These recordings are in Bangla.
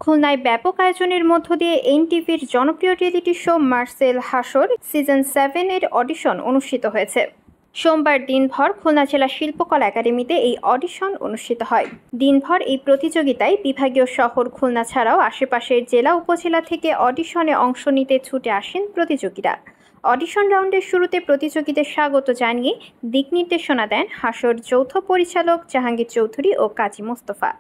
খুলনায় ব্যাপক আয়োজনের মধ্য দিয়ে এনটিভির জনপ্রিয় রিয়েলিটি শো মার্সেল হাসর সিজন 7 এর অডিশন অনুষ্ঠিত হয়েছে। সোমবার দিনভর খুলনা জেলা শিল্পকলা একাডেমিতে এই অডিশন অনুষ্ঠিত হয়। দিনভর এই প্রতিযোগিতায় বিভাগীয় শহর খুলনা ছাড়াও আশেপাশের জেলা উপজেলা থেকে অডিশনে অংশ নিতে ছুটে আসেন প্রতিযোগীরা। অডিশন রাউন্ডের শুরুতে প্রতিযোগীদের স্বাগত জানিয়ে দিক নির্দেশনা দেন হাসর যৌথ পরিচালক জাহাঙ্গীর চৌধুরী ও কাজী মোস্তফা।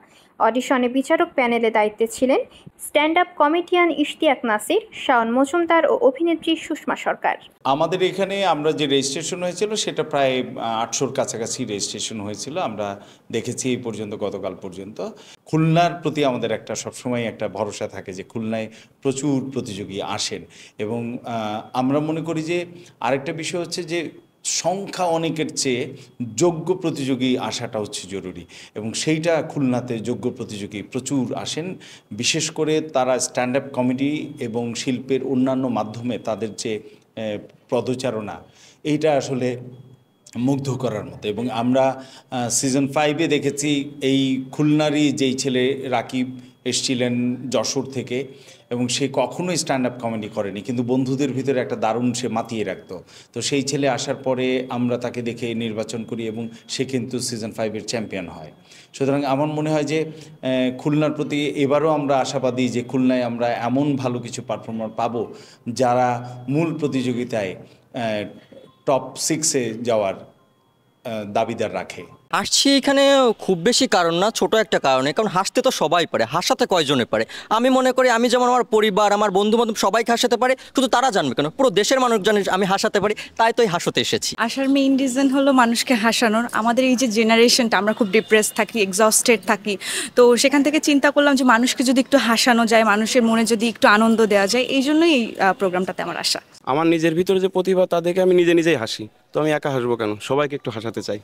অডিশনে বিচারক প্যানেলে দায়িত্বে ছিলেন stand up comedian Ishtiaq Nasir, Shaon Majumdar ও অভিনেত্রী সুষমা সরকার। আমাদের এখানে আমরা যে রেজিস্ট্রেশন হয়েছিল সেটা প্রায় 800-র কাছাকাছি রেজিস্ট্রেশন হয়েছিল। আমরা দেখেছি এই পর্যন্ত, গতকাল পর্যন্ত। খুলনার প্রতি আমাদের একটা সবসময় একটা ভরসা থাকে যে খুলনায় প্রচুর প্রতিযোগী আসেন, এবং আমরা মনে করি যে আরেকটা বিষয় হচ্ছে যে সংখ্যা অনেকের চেয়ে যোগ্য প্রতিযোগী আসাটা হচ্ছে জরুরি, এবং সেইটা খুলনাতে যোগ্য প্রতিযোগী প্রচুর আসেন। বিশেষ করে তারা স্ট্যান্ড আপ কমেডি এবং শিল্পের অন্যান্য মাধ্যমে তাদের যে পদচারণা, এইটা আসলে মুগ্ধ করার মতো। এবং আমরা সিজন 5-এ দেখেছি এই খুলনারই যেই ছেলে রাকিব এসছিলেন যশোর থেকে, এবং সে কখনোই স্ট্যান্ড আপ কমেডি করেনি, কিন্তু বন্ধুদের ভিতরে একটা দারুণ সে মাতিয়ে রাখতো। তো সেই ছেলে আসার পরে আমরা তাকে দেখে নির্বাচন করি, এবং সে কিন্তু সিজন 5-এর চ্যাম্পিয়ন হয়। সুতরাং আমার মনে হয় যে খুলনার প্রতি এবারও আমরা আশাবাদী যে খুলনায় আমরা এমন ভালো কিছু পারফর্মার পাবো যারা মূল প্রতিযোগিতায় টপ 6-এ যাওয়ার দাবিদার রাখে। হাসছি এখানে খুব বেশি কারণ না, ছোট একটা কারণে, কারণ হাসতে তো সবাই পারে, হাসাতে কয়জনে পারে? আমি মনে করি আমি যেমন আমার পরিবার, আমার বন্ধু বান্ধব সবাইকে হাসাতে পারে, শুধু তারা জানবে কেন, পুরো দেশের মানুষ জানে আমি হাসাতে পারি, তাই তো এই হাসতে এসেছি। আসার মেইন রিজন হলো মানুষকে হাসানোর। আমাদের এই যে জেনারেশনটা, আমরা খুব ডিপ্রেস থাকি, এক্সস্টেড থাকি, তো সেখান থেকে চিন্তা করলাম যে মানুষকে যদি একটু হাসানো যায়, মানুষের মনে যদি একটু আনন্দ দেওয়া যায়, এই জন্যই এই প্রোগ্রামটাতে আমার আশা। আমার নিজের ভিতরে যে প্রতিভা তা দেখে আমি নিজেই হাসি, তো আমি একা হাসবো কেন? সবাইকে একটু হাসাতে চাই।